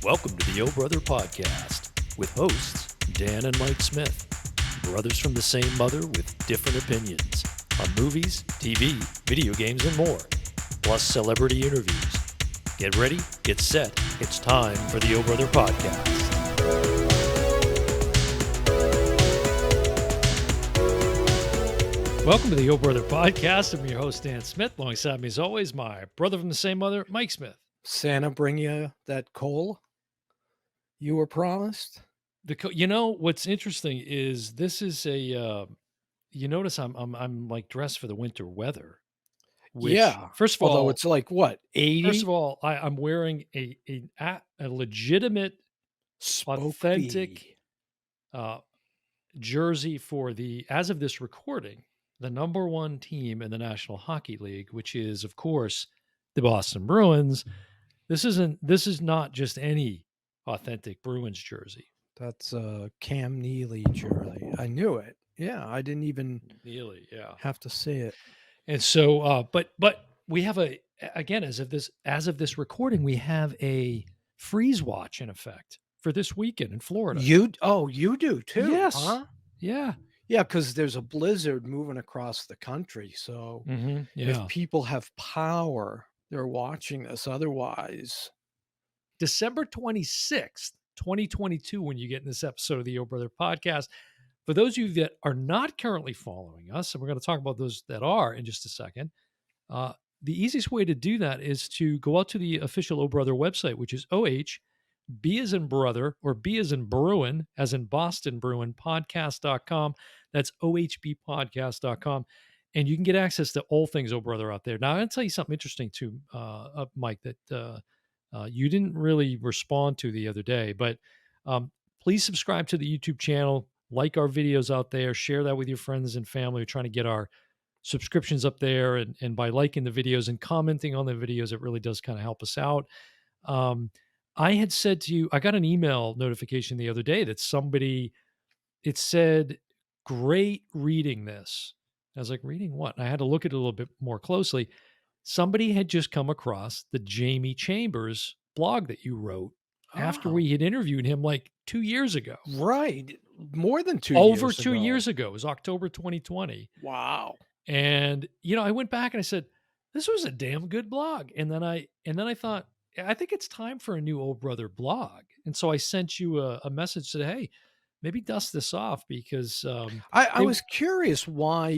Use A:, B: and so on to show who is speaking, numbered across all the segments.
A: Welcome to the O Brother Podcast with hosts Dan and Mike Smith, brothers from the same mother with different opinions on movies, TV, video games, and more, plus celebrity interviews. Get ready, get set. It's time for the O Brother Podcast. Welcome to the O Brother Podcast. I'm your host, Dan Smith. Alongside me, as always, my brother from the same mother, Mike Smith.
B: Santa bring you that coal you were promised?
A: What's interesting is this is a. You notice I'm like dressed for the winter weather, which
B: Yeah.
A: first of
B: Although
A: all,
B: it's like what, 80?
A: I'm wearing a legitimate,
B: Spoke
A: authentic
B: bee.
A: uh, jersey for as of this recording, the number one team in the National Hockey League, which is of course the Boston Bruins. This is not just any authentic Bruins jersey.
B: That's a Cam Neely jersey. I knew it. Yeah, I didn't even
A: Nearly, yeah.
B: have to say it.
A: And so, but we have again, as of this recording, we have a freeze watch in effect for this weekend in Florida.
B: You do too,
A: Yes.
B: huh?
A: Yeah.
B: Yeah, because there's a blizzard moving across the country. So if
A: Yeah.
B: people have power, they're watching this. Otherwise,
A: December 26th, 2022, when you get in this episode of the O Brother Podcast. For those of you that are not currently following us, and we're going to talk about those that are in just a second, the easiest way to do that is to go out to the official O Brother website, which is B as in brother, or B as in Bruin, as in Boston Bruin, podcast.com. That's ohbpodcast.com. And you can get access to all things O Brother out there. Now, I'm going to tell you something interesting too, Mike, that you didn't really respond to the other day, but please subscribe to the YouTube channel, like our videos out there, share that with your friends and family. We're trying to get our subscriptions up there, and by liking the videos and commenting on the videos, it really does kind of help us out. I had said to you, I got an email notification the other day that it said, great reading this. I was like, reading what? And I had to look at it a little bit more closely. Somebody had just come across the Jamie Chambers blog that you wrote after
B: oh,
A: we had interviewed him like 2 years ago.
B: right. More than 2
A: Over
B: years
A: 2 years
B: ago.
A: ago. It was October 2020.
B: Wow.
A: And, I went back and I said, this was a damn good blog. And then I thought, I think it's time for a new old brother blog. And so I sent you a message, said, hey, maybe dust this off because
B: I
A: they
B: was curious why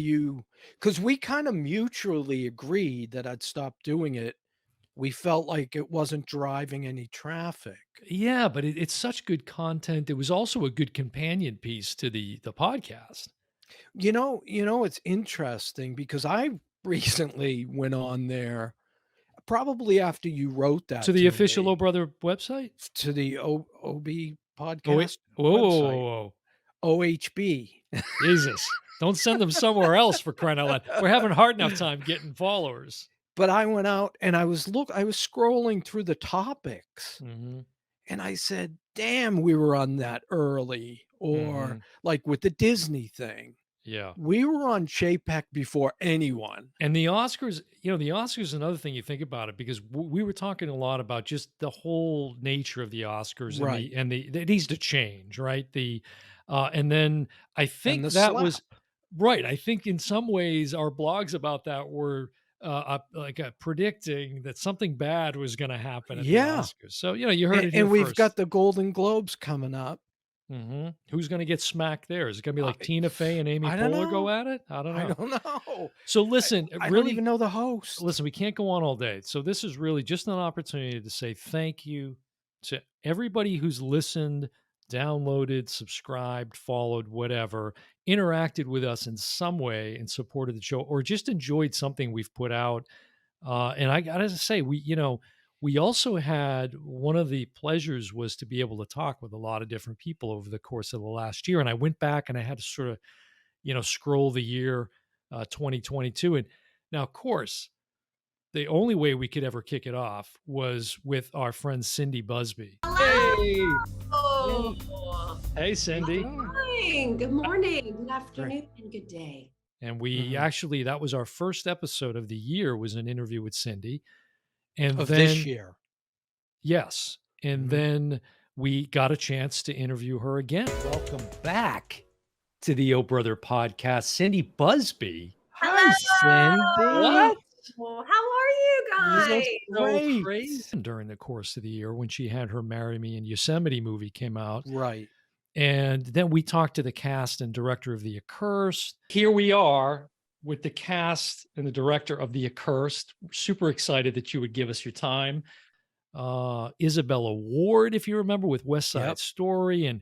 B: because we kind of mutually agreed that I'd stop doing it. We felt like it wasn't driving any traffic.
A: yeah, but it's such good content. It was also a good companion piece to the podcast.
B: It's interesting because I recently went on there probably after you wrote
A: To
B: that
A: the
B: to
A: official O
B: me,
A: Brother website?
B: to the OB
A: Oh wait.
B: podcast
A: Whoa, whoa, whoa,
B: website,
A: whoa.
B: OHB.
A: Jesus. Don't send them somewhere else, for crying out loud. We're having a hard enough time getting followers.
B: But I went out and I was scrolling through the topics.
A: Hmm.
B: And I said, "Damn, we were on that early," or
A: Hmm.
B: like with the Disney thing.
A: Yeah.
B: We were on JPEG before anyone.
A: And the Oscars, another thing you think about it, because we were talking a lot about just the whole nature of the Oscars and
B: Right.
A: it needs to change, right? And then I
B: And
A: think
B: the
A: that
B: slap.
A: was right. I think in some ways our blogs about that were predicting that something bad was going to happen at the
B: Yeah.
A: Oscars. So, you heard
B: And,
A: it here
B: and we've got
A: first.
B: the Golden Globes coming up.
A: Who's going to get smacked there? Is it going to be
B: I
A: like Tina Fey and Amy
B: I don't
A: Poehler go
B: know.
A: at it? I don't
B: I
A: know.
B: don't know.
A: So
B: I,
A: listen,
B: I don't even
A: really,
B: know the host.
A: listen, we can't go on all day. So this is really just an opportunity to say thank you to everybody who's listened, downloaded, subscribed, followed, whatever, interacted with us in some way and supported the show, or just enjoyed something we've put out. And I gotta say, we also had one of the pleasures was to be able to talk with a lot of different people over the course of the last year. And I went back and I had to sort of, scroll the year 2022. And now, of course, the only way we could ever kick it off was with our friend Cindy Busby. Hey,
B: Hey,
C: Hello.
A: hey,
B: how you
A: Cindy.
B: doing?
C: Morning. Good morning. Good
B: Great.
C: afternoon and good day.
A: And we
B: Mhm.
A: actually, that was our first episode of the year, was an interview with Cindy. And
B: Of this
A: then,
B: year.
A: yes. And
B: Mhm.
A: then we got a chance to interview her again. Welcome back to the Oh Brother podcast, Cindy Busby.
B: Hi,
C: Hello.
B: Cindy.
A: What?
C: How are you
B: You
A: This
B: look
A: is
C: guys?
A: so
B: great.
A: crazy. During the course of the year when she had her Marry Me in Yosemite movie came out.
B: Right.
A: And then we talked to the cast and director of The Accursed. Here we are with the cast and the director of The Accursed. We're super excited that you would give us your time. Isabella Ward, if you remember, with West Side
B: Yep.
A: Story. And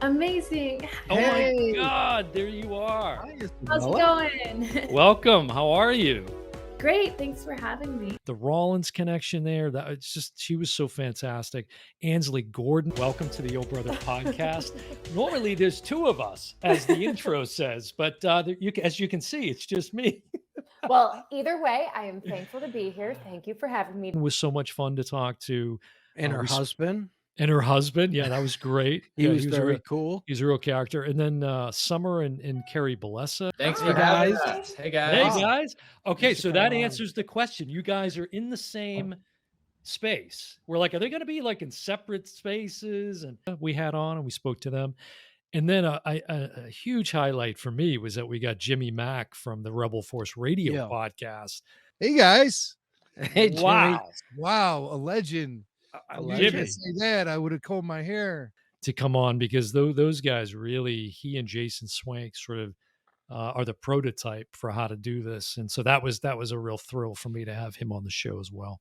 D: Amazing.
A: oh my
B: Hey.
A: God, there you are.
B: Hi,
D: How's it
B: Isabella.
D: going?
A: Welcome. How are you?
D: Great. Thanks for having me.
A: The Rollins connection there. That it's just she was so fantastic. Ansley Gordon, welcome to the Oh Brother podcast. Normally there's two of us, as the intro says, but as you can see, it's just me.
E: Well, either way, I am thankful to be here. Thank you for having me.
A: It was so much fun to talk to.
B: And her
A: We
B: husband.
A: and her husband. Yeah, that was great.
B: He
A: Yeah,
B: was
A: he was
B: very cool.
A: he's a real character. And then Summer and Carrie Balessa.
F: Thanks
B: Hey,
F: for having
B: guys.
F: us. Hey
A: Hey
F: guys.
B: Wow.
A: guys. Okay,
B: Thanks for
A: so that
B: coming on.
A: answers the question. You guys are in the same space. We're like, are they going to be like in separate spaces? And we had on and we spoke to them. And then a huge highlight for me was that we got Jimmy Mack from the Rebel Force Radio
B: Yeah.
A: podcast.
G: Hey guys.
B: Hey, Jimmy.
A: Wow.
G: Wow, a legend.
B: A
G: You
B: legend.
G: didn't say that, I would have combed my hair.
A: To come on because those guys really, he and Jason Swank sort of are the prototype for how to do this. And so that was a real thrill for me to have him on the show as well.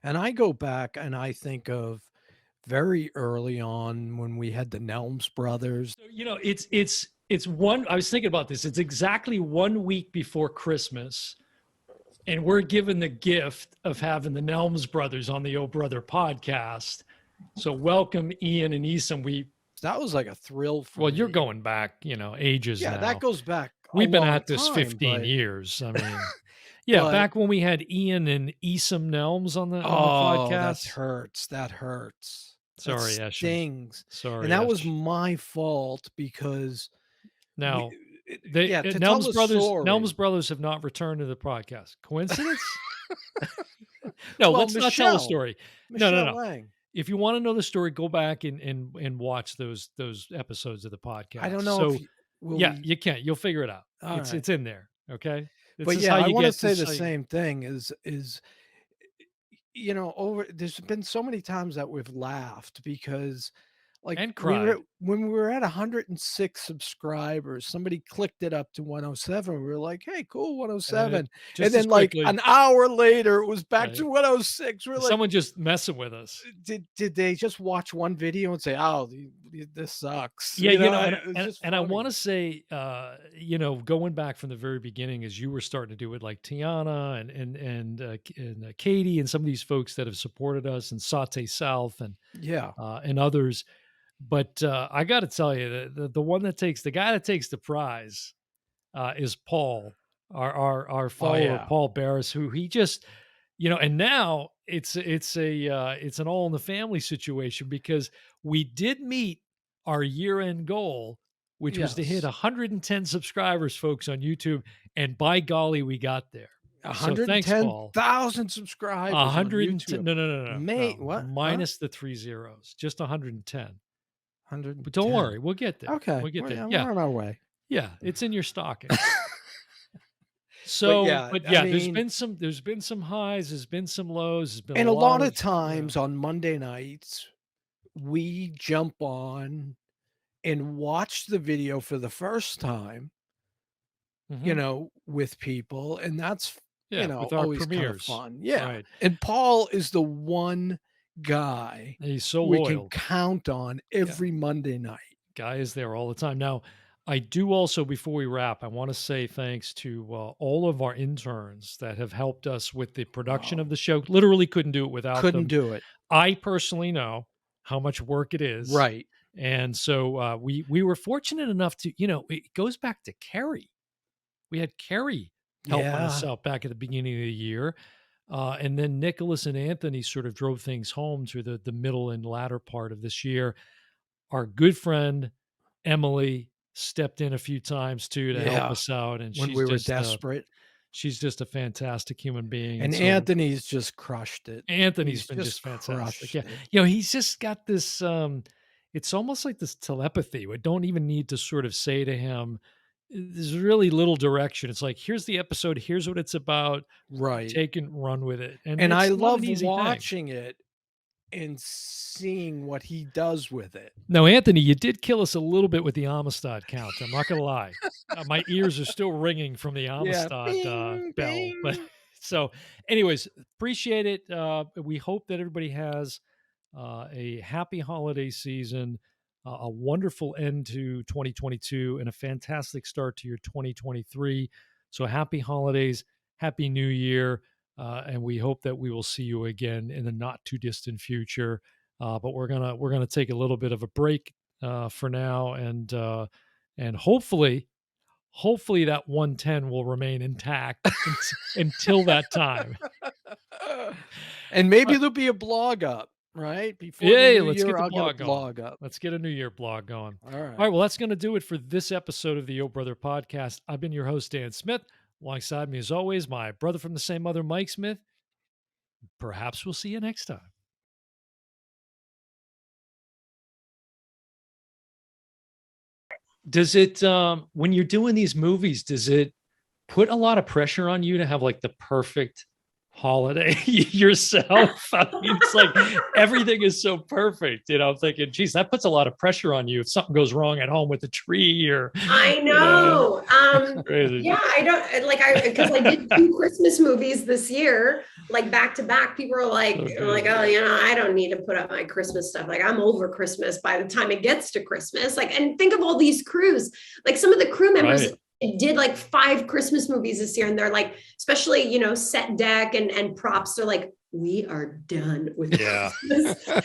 B: And I go back and I think of very early on when we had the Nelms brothers.
A: So, you know, it's one. I was thinking about this. It's exactly 1 week before Christmas, and we're given the gift of having the Nelms brothers on the Oh Brother podcast. So welcome, Ian and Eason.
B: That was like a thrill for
A: Well, you're
B: me.
A: going back, ages
B: Yeah,
A: now.
B: that goes back.
A: We've been
B: long
A: at this
B: time,
A: 15
B: but-
A: years. I mean, yeah,
B: But-
A: back when we had Ian and Eason Nelms on the
B: Oh,
A: podcast.
B: that hurts. That hurts.
A: Sorry,
B: that
A: Eshin.
B: stings.
A: Sorry,
B: And that was
A: Esh.
B: my fault because
A: Now
B: to tell the story.
A: Nelms brothers have not returned to the podcast. Coincidence? No,
B: Well,
A: let's not tell the
B: Michelle.
A: story.
B: Michelle
A: no.
B: Lang.
A: If you want to know the story, go back and watch those episodes of the podcast.
B: I don't know
A: So,
B: if will
A: yeah,
B: we-
A: you can. You'll figure it out.
B: All
A: It's
B: right.
A: it's in there. Okay. This
B: But
A: is
B: yeah,
A: how
B: I
A: you
B: want to
A: get
B: say
A: this
B: the
A: how you-
B: same thing is over there's been so many times that we've laughed because like
A: And
B: when we were at 106 subscribers, somebody clicked it up to 107. We were like, hey, cool, 107.
A: just
B: And
A: as
B: then like
A: quickly-
B: an hour later it was back
A: Right.
B: to 106. We're like,
A: someone just messing with us.
B: did they just watch one video and say, oh, this sucks?
A: Yeah,
B: it's just
A: and I
B: funny.
A: want to say, going back from the very beginning, as you were starting to do it, like Tiana and Katie and some of these folks that have supported us, and Saute South and
B: Yeah.
A: and others. But I got to tell you, the one that takes the guy that takes the prize is Paul, our follower,
B: yeah.
A: Paul Barris, who he just, and now it's an all in the family situation because we did meet our year end goal, which was to hit
B: Yes.
A: 110 subscribers, folks, on YouTube, and by golly, we got there. So thanks, Paul.
B: 110,000 subscribers. on
A: 110.
B: YouTube.
A: No.
B: Mate, what? Huh?
A: Minus the 3 zeros, just 110.
B: 110.
A: But don't worry, we'll get there.
B: Okay.
A: We'll get there.
B: We're
A: Yeah.
B: on our way.
A: Yeah, it's in your stocking. So,
B: yeah,
A: but
B: I
A: yeah,
B: mean-
A: there's been some highs, there's been some lows, there's been
B: And a lot of
A: of
B: times on Monday nights, we jump on and watch the video for the first time,
A: Mhm.
B: with people. And that's,
A: Yeah, with our
B: always kind of
A: premieres.
B: fun. Yeah.
A: Right.
B: And Paul is the one guy
A: He's so
B: we
A: loyal.
B: can count on every Monday night.
A: Guy is there all the time. Now, I do also, before we wrap, I want to say thanks to all of our interns that have helped us with the production of the show. Literally couldn't do it without
B: Couldn't
A: them.
B: do it.
A: I personally know how much work it is.
B: Right.
A: And so we were fortunate enough to, it goes back to Kerry. We had Kerry helping us
B: Yeah.
A: out back at the beginning of the year. And then Nicholas and Anthony sort of drove things home through the middle and latter part of this year. Our good friend Emily stepped in a few times too to help
B: Yeah.
A: us out. And
B: When
A: she's
B: we were
A: just,
B: desperate.
A: She's just a fantastic human being.
B: And
A: so
B: Anthony's just crushed it.
A: Anthony's
B: He's
A: been just fantastic.
B: crushed
A: Yeah.
B: it.
A: He's just got this it's almost like this telepathy. We don't even need to sort of say to him, there's really little direction. It's like, here's the episode, here's what it's about.
B: Right.
A: Take and run with it. And
B: And I
A: it's not an
B: love
A: easy thing.
B: watching it and seeing what he does with it.
A: Now, Anthony, you did kill us a little bit with the Amistad count. I'm not going to lie. My ears are still ringing from the Amistad
B: Bing,
A: bell. But
B: bing.
A: so, anyways, appreciate it. We hope that everybody has a happy holiday season, a wonderful end to 2022, and a fantastic start to your 2023. So, happy holidays, happy New Year, and we hope that we will see you again in the not too distant future. But we're gonna take a little bit of a break for now, and hopefully that 110 will remain intact until that time.
B: And maybe there'll be a blog up, right? Before the
A: Hey,
B: new
A: let's get
B: year,
A: the
B: I'll get a
A: blog going.
B: blog up.
A: Let's get a New Year blog going.
B: All right.
A: All right, well, that's going to do it for this episode of the Oh Brother Podcast. I've been your host, Dan Smith. Alongside me, as always, my brother from the same mother, Mike Smith. Perhaps we'll see you next time. Does it, when you're doing these movies, does it put a lot of pressure on you to have like the perfect holiday yourself? I mean, it's like everything is so perfect. I'm thinking, geez, that puts a lot of pressure on you if something goes wrong at home with the tree or.
C: I know.
A: Crazy.
C: Yeah, because I did 2 Christmas movies this year, like back to back. People are like,
A: Okay.
C: oh, I don't need to put up my Christmas stuff. Like, I'm over Christmas by the time it gets to Christmas. Like, and think of all these crews. Like, some of the crew members did like 5 Christmas movies this year, and they're like, especially set deck and props. They're like, we are done with Christmas.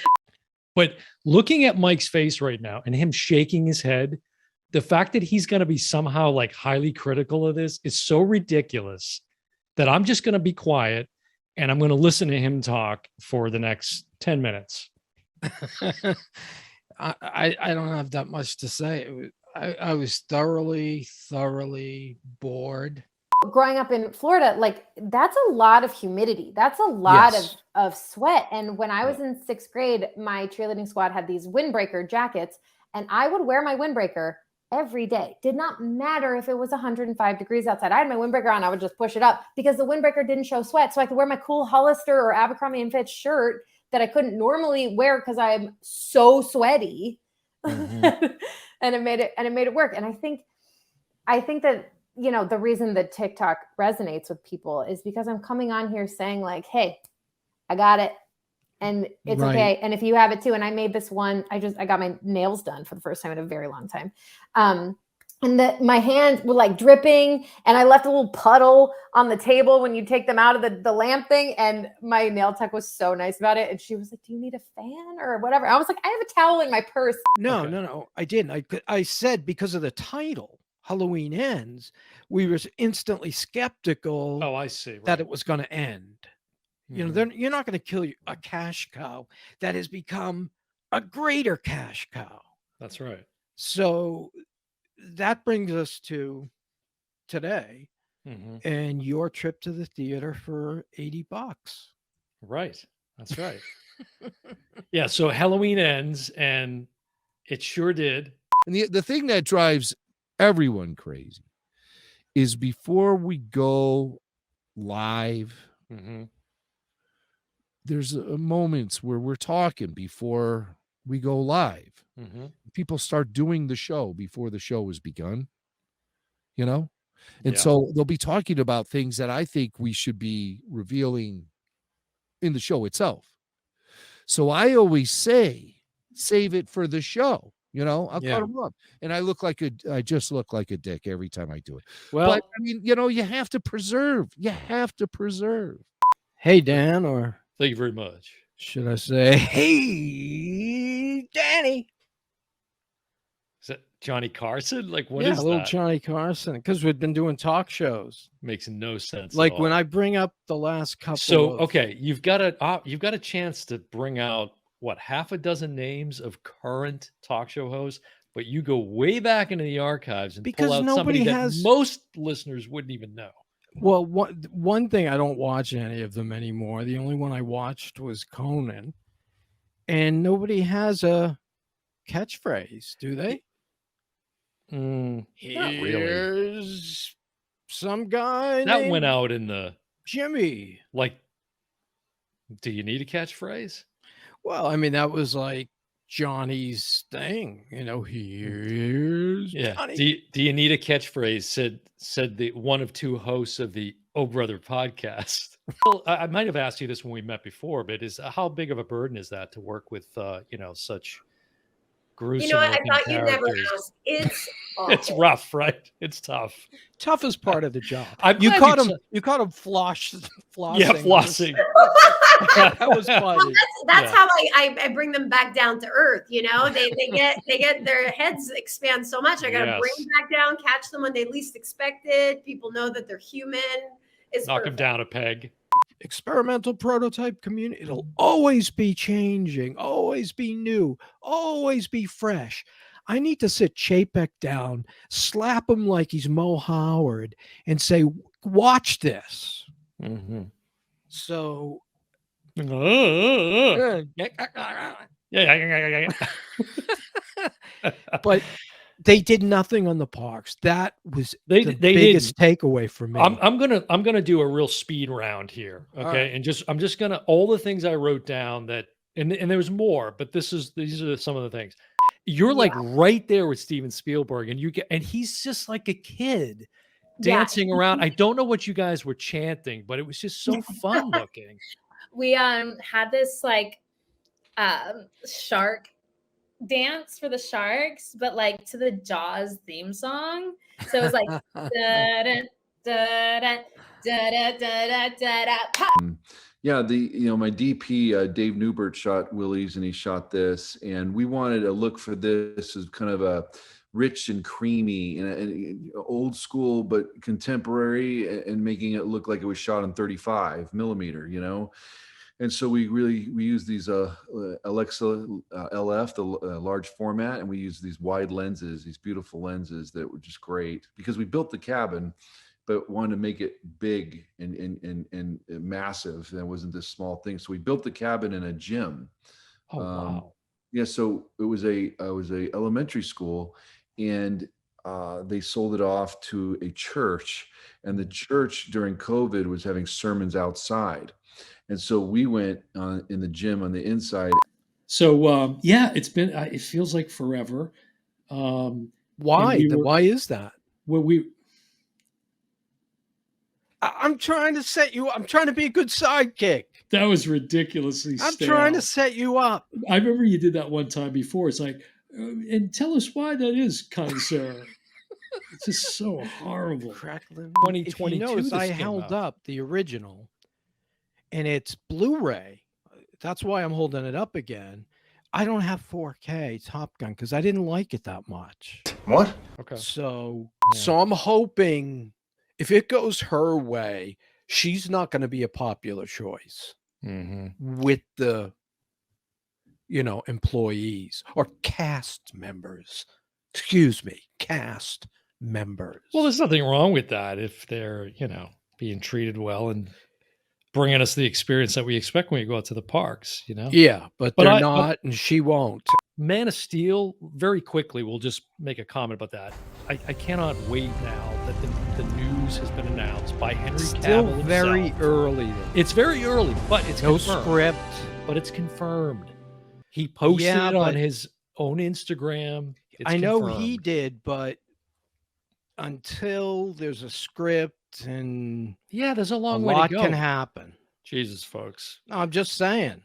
A: But looking at Mike's face right now and him shaking his head, the fact that he's going to be somehow like highly critical of this is so ridiculous that I'm just going to be quiet and I'm going to listen to him talk for the next 10 minutes.
B: I don't have that much to say. I was thoroughly bored.
E: Growing up in Florida, like that's a lot of humidity. That's a lot
A: Yes.
E: of sweat. And when I was in 6th grade, my cheerleading squad had these windbreaker jackets, and I would wear my windbreaker every day. Did not matter if it was 105 degrees outside. I had my windbreaker on. I would just push it up because the windbreaker didn't show sweat. So I could wear my cool Hollister or Abercrombie and Fitch shirt that I couldn't normally wear because I'm so sweaty.
B: Mm-hmm.
E: and it made it work. And I think that, the reason that TikTok resonates with people is because I'm coming on here saying like, hey, I got it. And it's
B: Right.
E: okay. And if you have it too, and I made this one, I got my nails done for the first time in a very long time. And my hands were like dripping, and I left a little puddle on the table when you take them out of the lamp thing. And my nail tech was so nice about it. And she was like, do you need a fan or whatever? I was like, I have a towel in my purse.
B: No, I didn't. I said because of the title, Halloween Ends, we were instantly skeptical
A: Oh, I see.
B: that it was going to end.
A: Mhm.
B: You're not going to kill a cash cow that has become a greater cash cow.
A: That's right.
B: So that brings us to today
A: Mhm.
B: and your trip to the theater for $80.
A: Right. That's right. Yeah. So Halloween ends, and it sure did.
G: And the thing that drives everyone crazy is before we go live,
A: Mm-hmm.
G: there's moments where we're talking before we go live.
A: Mm-hmm.
G: People start doing the show before the show has begun, and
A: Yeah.
G: so they'll be talking about things that I think we should be revealing in the show itself. So I always say, save it for the show. I'll cut them up, and I just look like a dick every time I do it.
A: Well,
G: But I mean, you have to preserve.
B: Hey, Dan, or
A: thank you very much.
B: should I say, hey, Danny?
A: Is that Johnny Carson? Like, what
B: Yeah,
A: is
B: a little
A: that?
B: Johnny Carson, because we've been doing talk shows.
A: Makes no sense.
B: Like
A: at
B: when
A: all.
B: I bring up the last couple.
A: So
B: of,
A: okay, you've got a chance to bring out what, half a dozen names of current talk show hosts, but you go way back into the archives and
B: Because
A: pull out somebody
B: nobody
A: that
B: has-
A: most listeners wouldn't even know.
B: Well, one thing, I don't watch any of them anymore. The only one I watched was Conan, and nobody has a catchphrase, do they?
A: Not really.
B: Here's some guy
A: That
B: named
A: went out in the
B: Jimmy.
A: like. Do you need a catchphrase?
B: Well, I mean, that was like Johnny's thing, here's
A: Yeah.
B: Johnny.
A: Do you need a catchphrase? Said the one of two hosts of the Oh Brother podcast. Well, I might have asked you this when we met before, but is how big of a burden is that to work with such
C: You know
A: gruesome
C: what? I
A: looking
C: thought you'd never
A: characters?
C: ask. It's
A: It's
C: awful.
A: rough, right? It's tough.
B: Toughest part of the job.
A: I'm
B: You
A: glad
B: caught
A: you
B: him. You caught him flossing.
A: Yeah, flossing.
B: That was funny.
C: That's
A: Yeah.
C: how I bring them back down to earth. They get their heads expand so much. I got to bring
A: Yes.
C: them back down, catch them when they least expect it. People know that they're human. It's
A: Knock him
C: perfect.
A: down a peg.
B: Experimental prototype community. It'll always be changing, always be new, always be fresh. I need to sit Chapek down, slap him like he's Mo Howard, and say, "Watch this."
A: Mm-hmm.
B: So,
A: Yeah.
B: but they did nothing on the parks. That was
A: They
B: the
A: didn't.
B: biggest takeaway for me.
A: I'm gonna do a real speed round here,
B: All
A: okay?
B: right.
A: And I'm just gonna all the things I wrote down that, and there's more, but these are some of the things. You're like right there with Steven Spielberg, and he's just like a kid
D: Yeah.
A: dancing around. I don't know what you guys were chanting, but it was just so fun looking.
D: We had this shark dance for the sharks, but like to the Jaws theme song. So it was like da da da da da da da da pop.
F: Yeah, my DP Dave Newbert shot Willie's, and he shot this, and we wanted a look for this as kind of a rich and creamy and old school but contemporary, and making it look like it was shot in 35 millimeter, And so we use these Alexa LF, the large format, and we use these wide lenses, these beautiful lenses that were just great, because we built the cabin, but wanted to make it big and massive. And it wasn't this small thing. So we built the cabin in a gym.
A: Oh wow.
F: Yeah, so it was a elementary school, and they sold it off to a church, and the church during COVID was having sermons outside. And so we went in the gym on the inside.
A: So yeah, it's been. It feels like forever.
B: Why? Why is that?
A: Well,
B: I'm trying to set you. I'm trying to be a good sidekick.
A: that was ridiculously.
B: I'm
A: stale.
B: trying to set you up.
A: I remember you did that one time before. It's like, and tell us why that is, kind sir. It's just so horrible.
B: Crackling.
A: 2022
B: If you notice,
A: this
B: I
A: came
B: held
A: out.
B: up the original, and it's Blu-ray. That's why I'm holding it up again. I don't have 4K Top Gun because I didn't like it that much.
F: What?
A: Okay.
B: So,
A: Yeah.
B: so I'm hoping if it goes her way, she's not going to be a popular choice with the, employees or cast members. Excuse me, cast members.
A: Well, there's nothing wrong with that if they're, being treated well and bringing us the experience that we expect when we go out to the parks,
B: Yeah, but
A: But
B: they're not, and she won't.
A: Man of Steel, very quickly, we'll just make a comment about that. I cannot wait now that the news has been announced by Henry
B: Still
A: Cavill
B: very
A: himself.
B: early. Though.
A: It's very early, but it's
B: No
A: confirmed.
B: script.
A: But it's confirmed. He posted
B: Yeah,
A: it on
B: but-
A: his own Instagram. It's
B: I know he
A: confirmed.
B: did, but until there's a script and
A: Yeah, there's a
B: a
A: long way
B: lot
A: to go.
B: can happen.
A: Jesus, folks.
B: No, I'm just saying.